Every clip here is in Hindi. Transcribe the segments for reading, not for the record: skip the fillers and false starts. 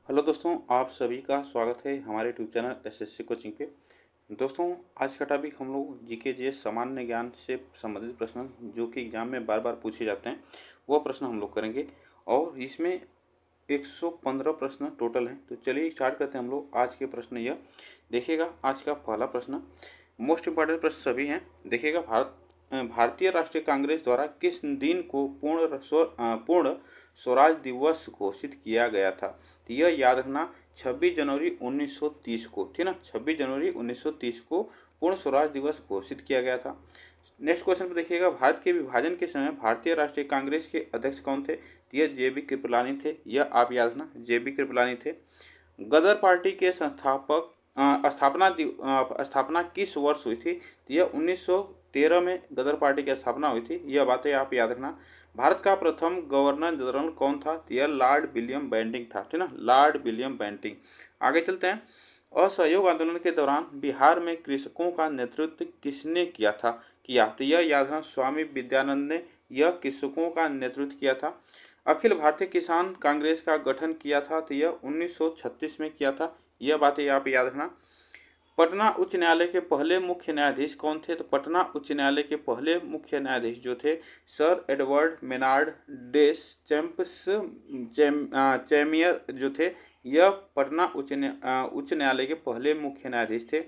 हेलो दोस्तों, आप सभी का स्वागत है हमारे यूट्यूब चैनल एसएससी कोचिंग पे। दोस्तों, आज का टॉपिक हम लोग जीके जीएस सामान्य ज्ञान से संबंधित प्रश्न जो कि एग्जाम में बार बार पूछे जाते हैं वो प्रश्न हम लोग करेंगे। और इसमें 115 प्रश्न टोटल हैं। तो चलिए स्टार्ट करते हैं हम लोग। आज के प्रश्न यह देखिएगा। आज का पहला प्रश्न मोस्ट इम्पॉर्टेंट प्रश्न सभी हैं। देखिएगा, भारतीय राष्ट्रीय कांग्रेस द्वारा किस दिन को पूर्ण स्वराज दिवस घोषित किया गया था? तो यह याद रखना 26 जनवरी 1930 को, ठीक ना। 26 जनवरी 1930 को पूर्ण स्वराज दिवस घोषित किया गया था। नेक्स्ट क्वेश्चन पर देखिएगा, भारत के विभाजन के समय भारतीय राष्ट्रीय कांग्रेस के अध्यक्ष कौन थे? तो यह JB कृपलानी थे। यह आप याद रखना, JB कृपलानी थे। गदर पार्टी के संस्थापक स्थापना किस वर्ष हुई थी? तो यह 1913 में गदर पार्टी की स्थापना हुई थी। यह बातें आप याद रखना। भारत का प्रथम गवर्नर जनरल कौन था? तो यह लॉर्ड विलियम बेंटिंग था, ठीक ना, लॉर्ड विलियम बेंटिंग। आगे चलते हैं। असहयोग आंदोलन के दौरान बिहार में कृषकों का नेतृत्व किसने किया था? तो यह याद रखना, स्वामी विद्यानंद ने यह कृषकों का नेतृत्व किया था। अखिल भारतीय किसान कांग्रेस का गठन किया था? तो यह 1936 में किया था। यह बातें आप याद रखना। पटना उच्च न्यायालय के पहले मुख्य न्यायाधीश कौन थे? तो पटना उच्च न्यायालय के पहले मुख्य न्यायाधीश जो थे सर एडवर्ड मेनार्ड डेस चैमियर जो थे, यह पटना उच्च न्यायालय के पहले मुख्य न्यायाधीश थे।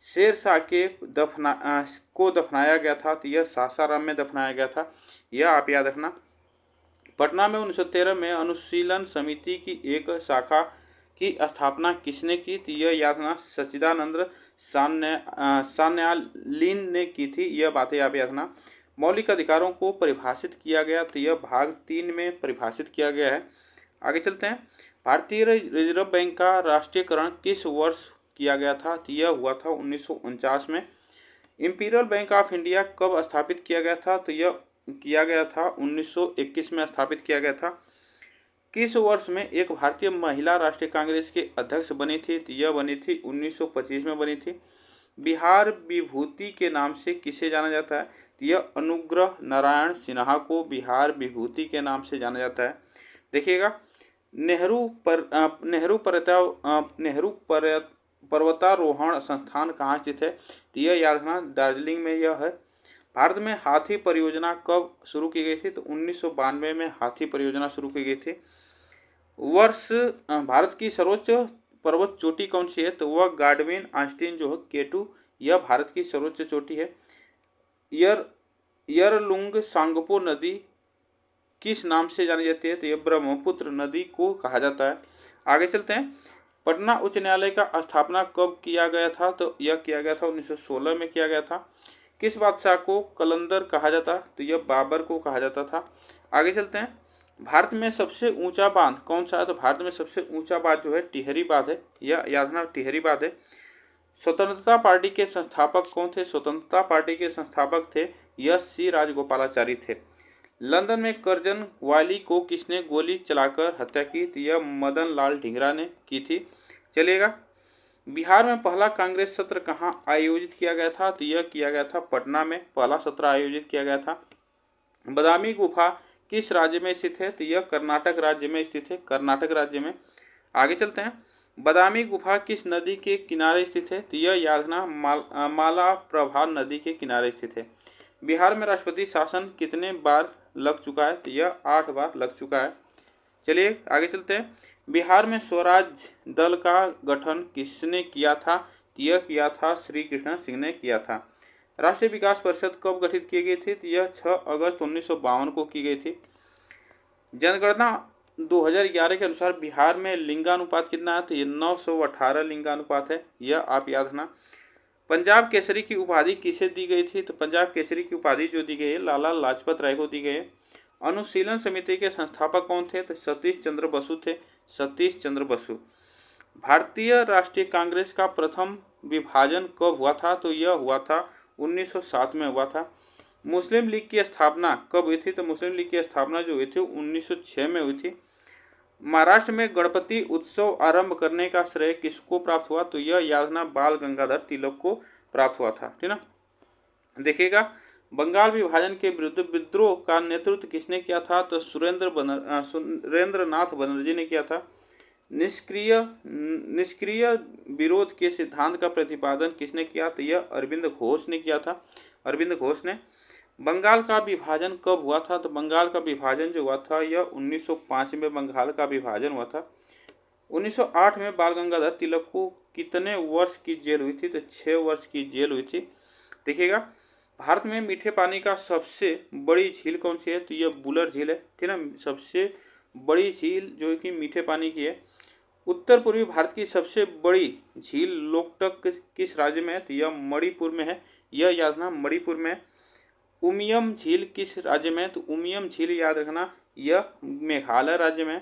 शेर शाह के को दफनाया गया था? तो यह सासाराम में दफनाया गया था। यह आप याद रखना। पटना में 1913 में अनुशीलन समिति की एक शाखा की स्थापना किसने की? तो यह याद रखना, सच्चिदानंद सान्यालीन ने की थी। यह बातें आप याद रखना। मौलिक अधिकारों को परिभाषित किया गया? तो यह भाग 3 में परिभाषित किया गया है। आगे चलते हैं। भारतीय रिजर्व बैंक का राष्ट्रीयकरण किस वर्ष किया गया था? तो यह हुआ था 1949 में। इंपीरियल बैंक ऑफ इंडिया कब स्थापित किया गया था? तो यह किया गया था 1921 में स्थापित किया गया था। किस वर्ष में एक भारतीय महिला राष्ट्रीय कांग्रेस के अध्यक्ष बनी थी? तो यह बनी थी 1925 में बनी थी। बिहार विभूति के नाम से किसे जाना जाता है? तो यह अनुग्रह नारायण सिन्हा को बिहार विभूति के नाम से जाना जाता है। देखिएगा, नेहरू पर्वतारोहण संस्थान कहाँ स्थित है? तो यह याद रखना, दार्जिलिंग में यह है। भारत में हाथी परियोजना कब शुरू की गई थी? तो 1992 में हाथी परियोजना शुरू की गई थी। भारत की सर्वोच्च पर्वत चोटी कौन सी है? तो वह गाडविन आस्टीन जो है K2, यह भारत की सर्वोच्च चोटी है। यरलुंग सांगपो नदी किस नाम से जानी जाती है? तो यह ब्रह्मपुत्र नदी को कहा जाता है। आगे चलते हैं। पटना उच्च न्यायालय का स्थापना कब किया गया था? तो यह किया गया था 1916 में किया गया था। किस बादशाह को कलंदर कहा जाता? तो यह बाबर को कहा जाता था। आगे चलते हैं। भारत में सबसे ऊंचा बांध कौन सा है? तो भारत में सबसे ऊंचा बांध जो है टिहरी बांध है। यह याद रखना, टिहरी बांध है। स्वतंत्रता पार्टी के संस्थापक कौन थे? स्वतंत्रता पार्टी के संस्थापक थे यह C राजगोपालाचारी थे। लंदन में करजन वाली को किसने गोली चलाकर हत्या की? तो यह मदन लाल ढींगरा ने की थी। चलिएगा, बिहार में पहला कांग्रेस सत्र कहाँ आयोजित किया गया था? तो यह किया गया था पटना में, पहला सत्र आयोजित किया गया था। बादामी गुफा किस राज्य में स्थित है? तो यह कर्नाटक राज्य में स्थित है, कर्नाटक राज्य में। आगे चलते हैं। बादामी गुफा किस नदी के किनारे स्थित है? तो यह याद रखना, मालाप्रभा नदी के किनारे स्थित है। बिहार में राष्ट्रपति शासन कितने बार लग चुका है? तो यह 8 बार लग चुका है। चलिए आगे चलते हैं। बिहार में स्वराज दल का गठन किसने किया था? तो यह किया था श्री कृष्ण सिंह ने किया था। राष्ट्रीय विकास परिषद कब गठित की गई थी? तो यह 6 अगस्त 1952 को की गई थी। जनगणना 2011 के अनुसार बिहार में लिंगानुपात कितना है? तो ये 918 लिंगानुपात है। यह आप याद रखना। पंजाब केसरी की उपाधि किसे दी गई थी? तो पंजाब केसरी की उपाधि जो दी गई है लाला लाजपत राय को दी गई है। अनुशीलन समिति के संस्थापक कौन थे? तो सतीश चंद्र बसु थे, सतीश चंद्र बसु। भारतीय राष्ट्रीय कांग्रेस का प्रथम विभाजन कब हुआ था? तो यह हुआ था 1907 में हुआ था। मुस्लिम लीग की स्थापना कब हुई थी? तो मुस्लिम लीग की स्थापना जो हुई थी 1906 में हुई थी। महाराष्ट्र में गणपति उत्सव आरंभ करने का श्रेय किसको प्राप्त हुआ? तो यह याद रखना, बाल गंगाधर तिलक को प्राप्त हुआ था, ठीक ना। देखिएगा, बंगाल विभाजन के विरुद्ध विद्रोह का नेतृत्व किसने किया था? तो सुरेंद्र नाथ बनर्जी ने किया था। निष्क्रिय विरोध के सिद्धांत का प्रतिपादन किसने किया? तो यह अरविंद घोष ने किया था। अरविंद घोष ने। बंगाल का विभाजन कब हुआ था? तो बंगाल का विभाजन जो हुआ था यह 1905 में बंगाल का विभाजन हुआ था। 1908 में बाल गंगाधर तिलक को कितने वर्ष की जेल हुई थी? तो 6 वर्ष की जेल हुई थी। देखिएगा, भारत में मीठे पानी का सबसे बड़ी झील कौन सी है? तो यह बुलर झील है, ठीक ना। सबसे बड़ी झील जो कि मीठे पानी की है। उत्तर पूर्वी भारत की सबसे बड़ी झील लोकटक किस राज्य में है? तो यह मणिपुर में है। यह याद रखना, मणिपुर में। उमियम झील किस राज्य में है? तो उमियम झील याद रखना यह मेघालय राज्य में है।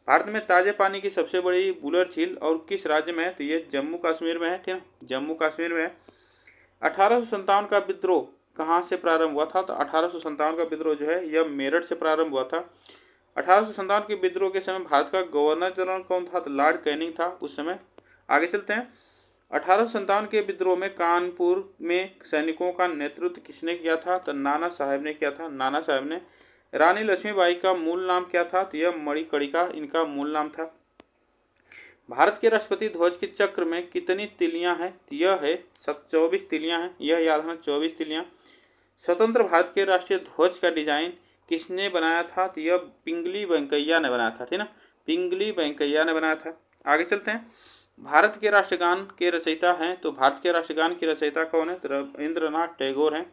भारत में ताजे पानी की सबसे बड़ी बुलर झील और किस राज्य में है? तो यह जम्मू कश्मीर में है, ठीक है, जम्मू कश्मीर में है। 1857 का विद्रोह कहाँ से प्रारंभ हुआ था? तो 1857 का विद्रोह जो है यह मेरठ से प्रारंभ हुआ था। 1857 के विद्रोह के समय भारत का गवर्नर जनरल कौन था? तो लॉर्ड कैनिंग था उस समय। आगे चलते हैं। 1857 के विद्रोह में कानपुर में सैनिकों का नेतृत्व किसने किया था? तो नाना साहब ने किया था, नाना साहब ने। रानी लक्ष्मीबाई का मूल नाम क्या था? तो यह मणिकर्णिका इनका मूल नाम था। भारत के राष्ट्रपति ध्वज के चक्र में कितनी तिलियां हैं? तो यह है 24 तिलियां हैं, यह याद रखना 24 तिलियां। स्वतंत्र भारत के राष्ट्रीय ध्वज का डिजाइन किसने बनाया था? तो यह पिंगली वेंकैया ने बनाया था, ठीक ना, पिंगली वेंकैया ने बनाया था। आगे चलते हैं। भारत के राष्ट्रगान के रचयिता हैं, तो भारत के राष्ट्रगान के रचयिता कौन है? तो रविंद्रनाथ टैगोर हैं।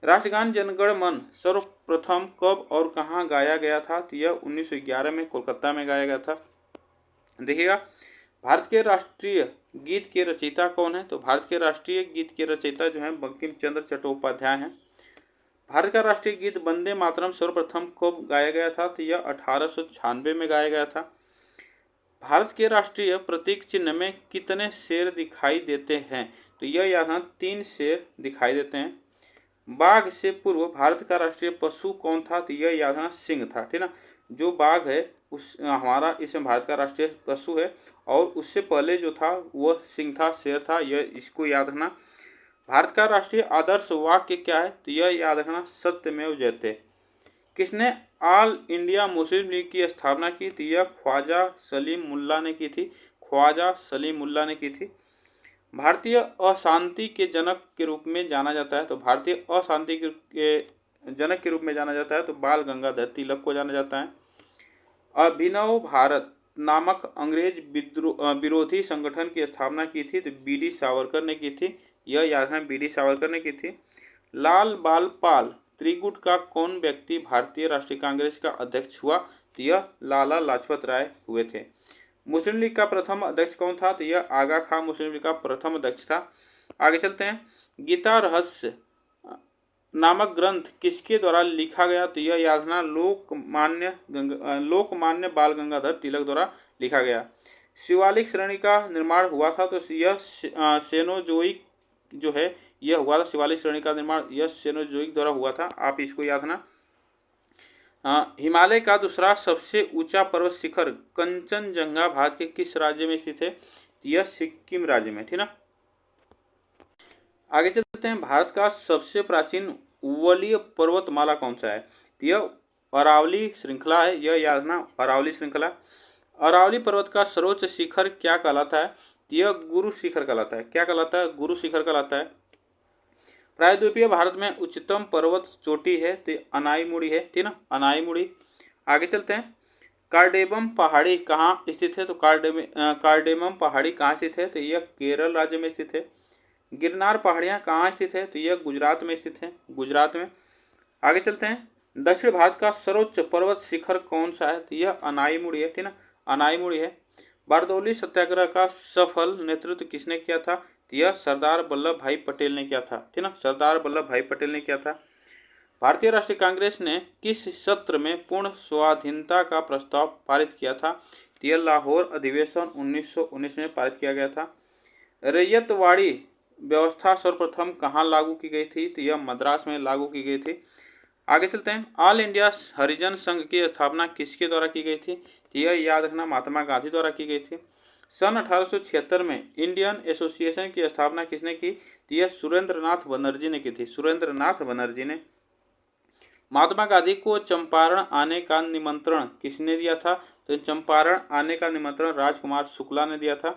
राष्ट्रगान जनगण मन सर्वप्रथम कब और कहाँ गाया गया था? तो यह 1911 में कोलकाता में गाया गया था। देखिएगा, भारत के राष्ट्रीय गीत के रचयिता कौन है? तो भारत के राष्ट्रीय गीत के रचयिता जो हैं बंकिम चंद्र चट्टोपाध्याय हैं। भारत का राष्ट्रीय गीत वंदे मातरम सर्वप्रथम कब गाया गया था? तो यह 1896 में गाया गया था। भारत के राष्ट्रीय प्रतीक चिन्ह में कितने शेर दिखाई देते हैं? तो यह यहाँ 3 शेर दिखाई देते हैं। बाघ से पूर्व भारत का राष्ट्रीय पशु कौन था? तो यह याद रखना सिंह था, ठीक ना। जो बाघ है उस हमारा इसमें भारत का राष्ट्रीय पशु है, और उससे पहले जो था वह सिंह था, शेर था, यह इसको याद रखना। भारत का राष्ट्रीय आदर्श वाक्य क्या है? तो यह याद रखना सत्यमेव जयते। किसने ऑल इंडिया मुस्लिम लीग की स्थापना की? तो यह ख्वाजा सलीम मुल्ला ने की थी, ख्वाजा सलीम मुल्ला ने की थी। भारतीय अशांति के जनक के रूप में जाना जाता है, तो भारतीय अशांति के जनक के रूप में जाना जाता है तो बाल गंगाधर तिलक को जाना जाता है। अभिनव भारत नामक अंग्रेज विरोधी संगठन की स्थापना की थी, तो बी.डी. सावरकर ने की थी, यह याद है बी.डी. सावरकर ने की थी। लाल बाल पाल त्रिगुट का कौन व्यक्ति भारतीय राष्ट्रीय कांग्रेस का अध्यक्ष हुआ? तो यह लाला लाजपत राय हुए थे। मुस्लिम लीग का प्रथम अध्यक्ष कौन था? तो यह आगा खां मुस्लिम लीग का प्रथम अध्यक्ष था। आगे चलते हैं। गीता रहस्य नामक ग्रंथ किसके द्वारा लिखा गया? तो यह याद रखना लोकमान्य बाल गंगाधर तिलक द्वारा लिखा गया। शिवालिक श्रेणी का निर्माण हुआ था, तो यह सेनोजोइक जो है यह हुआ था। शिवालिक श्रेणी का निर्माण यह सेनोजोइक द्वारा हुआ था, आप इसको याद रखना। हिमालय का दूसरा सबसे ऊंचा पर्वत शिखर कंचनजंगा भारत के किस राज्य में स्थित है? यह सिक्किम राज्य में, ठीक ना। आगे चलते हैं। भारत का सबसे प्राचीन वलीय पर्वतमाला कौन सा है? तो यह अरावली श्रृंखला है, यह याद रखना अरावली श्रृंखला। अरावली पर्वत का सर्वोच्च शिखर क्या कहलाता है? तो यह गुरु शिखर कहलाता है। क्या कहलाता है? गुरु शिखर कहलाता है। प्रायद्वीपीय भारत में उच्चतम पर्वत चोटी है तो अनाईमुड़ी है, ठीक ना, अनाईमुड़ी। आगे चलते हैं। कार्डेमम पहाड़ी कहाँ स्थित है? तो कार्डेमम पहाड़ी कहाँ स्थित है? तो यह केरल राज्य में स्थित है। गिरनार पहाड़ियाँ कहाँ स्थित है? तो यह गुजरात में स्थित है, गुजरात में। आगे चलते हैं। दक्षिण भारत का सर्वोच्च पर्वत शिखर कौन सा है? तो यह अनाईमुड़ी है, ठीक ना, अनाईमुड़ी है। बारदौली सत्याग्रह का सफल नेतृत्व किसने किया था? तो यह सरदार वल्लभ भाई पटेल ने किया था, ठीक ना, सरदार वल्लभ भाई पटेल ने किया था। भारतीय राष्ट्रीय कांग्रेस ने किस सत्र में पूर्ण स्वाधीनता का प्रस्ताव पारित किया था? तो यह लाहौर अधिवेशन 1919 में पारित किया गया था। रैयतवाड़ी व्यवस्था सर्वप्रथम कहाँ लागू की गई थी? तो यह मद्रास में लागू की गई थी। आगे चलते हैं। ऑल इंडिया हरिजन संघ की स्थापना किसके द्वारा की गई थी? तो यह याद रखना महात्मा गांधी द्वारा की गई थी। सन 1876 में इंडियन एसोसिएशन की स्थापना किसने की? तो यह सुरेंद्रनाथ बनर्जी ने की थी, सुरेंद्रनाथ बनर्जी ने। महात्मा गांधी को चंपारण आने का निमंत्रण किसने दिया था? तो चंपारण आने का निमंत्रण राजकुमार शुक्ला ने दिया था।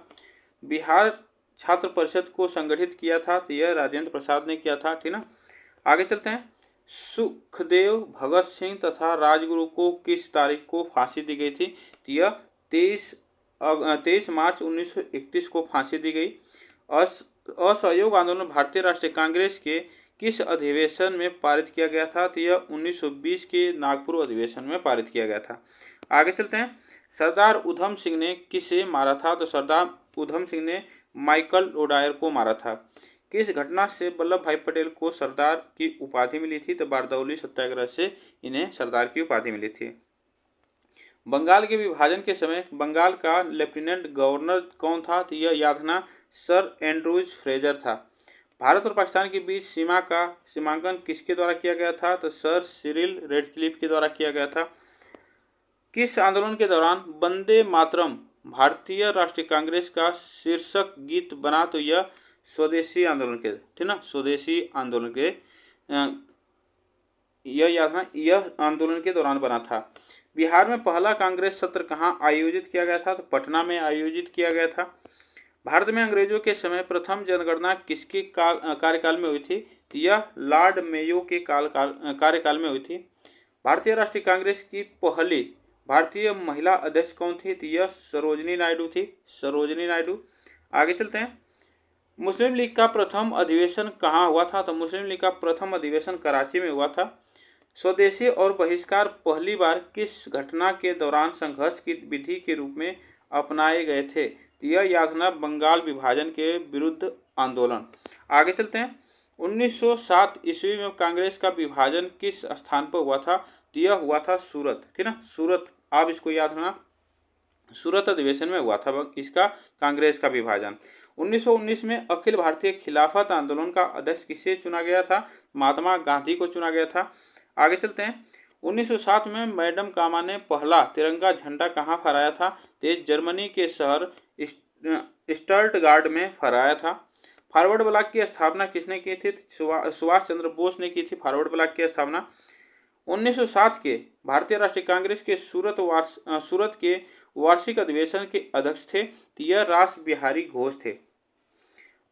बिहार छात्र परिषद को संगठित किया था तो यह राजेंद्र प्रसाद ने किया था, ठीक ना। आगे चलते हैं। सुखदेव, भगत सिंह तथा राजगुरु को किस तारीख को फांसी दी गई थी? तो यह 23 मार्च 1931 को फांसी दी गई। असहयोग आंदोलन भारतीय राष्ट्रीय कांग्रेस के किस अधिवेशन में पारित किया गया था? तो यह 1920 के नागपुर अधिवेशन में पारित किया गया था। आगे चलते हैं। सरदार उधम सिंह ने किसे मारा था? तो सरदार उधम सिंह ने माइकल ओडायर को मारा था। किस घटना से वल्लभ भाई पटेल को सरदार की उपाधि मिली थी? तो बारदौली सत्याग्रह से इन्हें सरदार की उपाधि मिली थी। बंगाल के विभाजन के समय बंगाल का लेफ्टिनेंट गवर्नर कौन था? तो यह याद रखना, सर एंड्रूज फ्रेजर था। भारत और पाकिस्तान के बीच सीमा का सीमांकन किसके द्वारा किया गया था? तो सर सिरिल रेडक्लिफ के द्वारा किया गया था। किस आंदोलन के दौरान वंदे मातरम भारतीय राष्ट्रीय कांग्रेस का शीर्षक गीत बना? तो यह स्वदेशी आंदोलन के, ठीक ना, स्वदेशी आंदोलन के, यह याद रखना, यह आंदोलन के दौरान बना था। बिहार में पहला कांग्रेस सत्र कहाँ आयोजित किया गया था? तो पटना में आयोजित किया गया था। भारत में अंग्रेजों के समय प्रथम जनगणना किसके कार्यकाल में हुई थी? यह लॉर्ड मेयो के कार्यकाल में हुई थी। भारतीय राष्ट्रीय कांग्रेस की पहली भारतीय महिला अध्यक्ष कौन थी? तो यह सरोजिनी नायडू थी, सरोजिनी नायडू। आगे चलते हैं। मुस्लिम लीग का प्रथम अधिवेशन कहाँ हुआ था? तो मुस्लिम लीग का प्रथम अधिवेशन कराची में हुआ था। स्वदेशी और बहिष्कार पहली बार किस घटना के दौरान संघर्ष की विधि के रूप में अपनाए गए थे? तो यह याद रखना, बंगाल विभाजन के विरुद्ध आंदोलन। आगे चलते हैं। 1907 ईस्वी में कांग्रेस का विभाजन किस स्थान पर हुआ था? तो यह हुआ था सूरत, ठीक ना, सूरत। आप इसको याद रखना, सूरत अधिवेशन में हुआ था इसका कांग्रेस का विभाजन। 1919 में अखिल भारतीय खिलाफत आंदोलन का अध्यक्ष किसे चुना गया था? महात्मा गांधी को चुना गया था। आगे चलते हैं। 1907 में मैडम कामा ने पहला तिरंगा झंडा कहाँ फहराया था? तो जर्मनी के शहर स्टर्टगार्ड में फहराया था। फॉरवर्ड ब्लॉक की स्थापना किसने की थी? सुभाष चंद्र बोस ने की थी फॉरवर्ड ब्लॉक की स्थापना। 1907 के भारतीय राष्ट्रीय कांग्रेस के सूरत के वार्षिक अधिवेशन के अध्यक्ष थे, तो यह रास बिहारी घोष थे।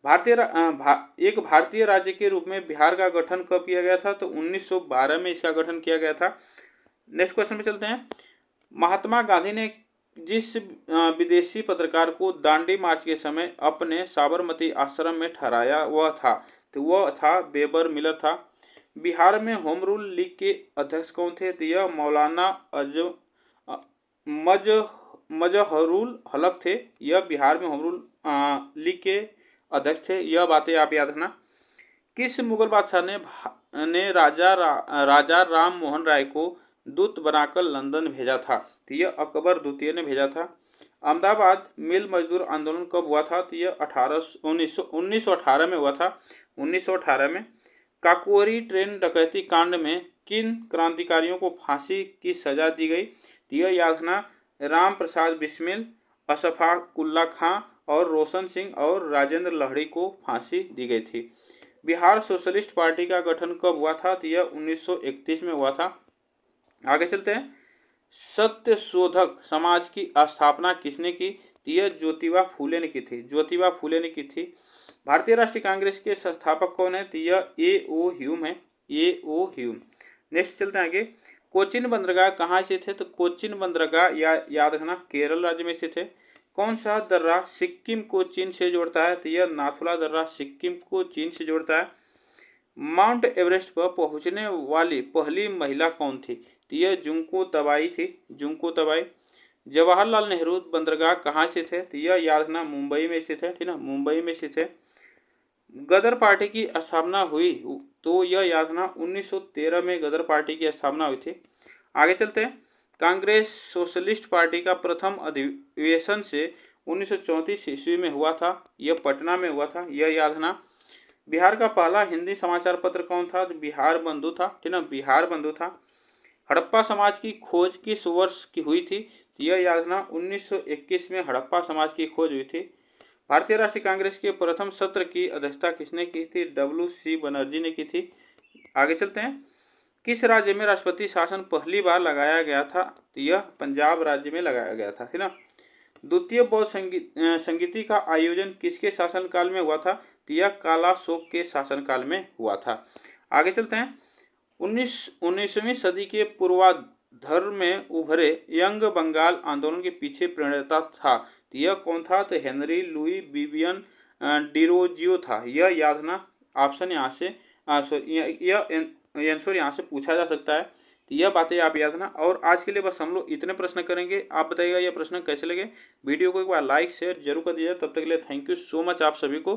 एक भारतीय राज्य के रूप में बिहार का गठन कब किया गया था? तो 1912 में इसका गठन किया गया था। नेक्स्ट क्वेश्चन पे चलते हैं। महात्मा गांधी ने जिस विदेशी पत्रकार को दांडी मार्च के समय अपने साबरमती आश्रम में ठहराया वह था? तो वह था बेबर मिलर था। बिहार में होम रूल लीग के अध्यक्ष कौन थे? तो यह मौलाना मजहरुल हलक थे। यह बिहार में होम रूल लीग के अध्यक्ष थे। यह बातें आप याद रखना। किस मुगल बादशाह ने राजा राम मोहन राय को दूत बनाकर लंदन भेजा था? तो यह अकबर द्वितीय ने भेजा था। अहमदाबाद मिल मजदूर आंदोलन कब हुआ था? तो यह 1918 में हुआ था, 1918 में। काकोरी ट्रेन डकैती कांड में किन क्रांतिकारियों को फांसी की सजा दी गई? तो यह याद रखना, राम प्रसाद बिस्मिल, अशफाक उल्ला खां और रोशन सिंह और राजेंद्र लहड़ी को फांसी दी गई थी। बिहार सोशलिस्ट पार्टी का गठन कब हुआ था? तो यह 1931 में हुआ था। आगे चलते हैं। सत्यशोधक समाज की स्थापना किसने की? तो यह ज्योतिबा फूले ने की थी, ज्योतिबा फूले ने की थी। भारतीय राष्ट्रीय कांग्रेस के संस्थापक कौन है? तो यह ए.ओ. ह्यूम है, ए.ओ. ह्यूम। नेक्स्ट चलते हैं आगे। कोचिन बंदरगाह कहाँ स्थित है? तो कोचिन बंदरगाह याद रखना, केरल राज्य में स्थित है। कौन सा दर्रा सिक्किम को चीन से जोड़ता है? तो यह नाथुला दर्रा सिक्किम को चीन से जोड़ता है। माउंट एवरेस्ट पर पहुंचने वाली पहली महिला कौन थी? तो यह जुंको तबाई थी, जुंको तबाई। जवाहरलाल नेहरू बंदरगाह कहाँ स्थित है? तो यह याद रखना, मुंबई में स्थित है, ठीक ना, मुंबई में स्थित है। गदर पार्टी की स्थापना हुई तो यह याद रखना, 1913 में गदर पार्टी की स्थापना हुई थी। आगे चलते हैं। कांग्रेस सोशलिस्ट पार्टी का प्रथम अधिवेशन से 1934 ईस्वी में हुआ था, यह पटना में हुआ था, यह याद रखना। बिहार का पहला हिंदी समाचार पत्र कौन था? तो बिहार बंधु था, ठीक ना, बिहार बंधु था। हड़प्पा समाज की खोज किस वर्ष की हुई थी? यह याद रखना, 1921 में हड़प्पा समाज की खोज हुई थी। भारतीय राष्ट्रीय कांग्रेस के प्रथम सत्र की अध्यक्षता किसने की थी? W.C. बनर्जी ने की थी। आगे चलते हैं। किस राज्य में राष्ट्रपति शासन पहली बार लगाया गया था? तो यह पंजाब राज्य में लगाया गया था, है ना। द्वितीय बौद्ध संगीति का आयोजन किसके शासनकाल में हुआ था? तो यह कालाशोक के शासनकाल में हुआ था। आगे चलते हैं। 19वीं सदी के पूर्वार्ध में उभरे यंग बंगाल आंदोलन के पीछे प्रणेता था, तो यह कौन था? तो हेनरी लुई विवियन डिरोजियो था। यह याद ना, ऑप्शन यहाँ से यह आंसर यहाँ से पूछा जा सकता है, तो यह बातें आप याद रखना। और आज के लिए बस हम लोग इतने प्रश्न करेंगे। आप बताइएगा यह प्रश्न कैसे लगे। वीडियो को एक बार लाइक शेयर जरूर कर दीजिए। तब तक के लिए थैंक यू सो मच आप सभी को।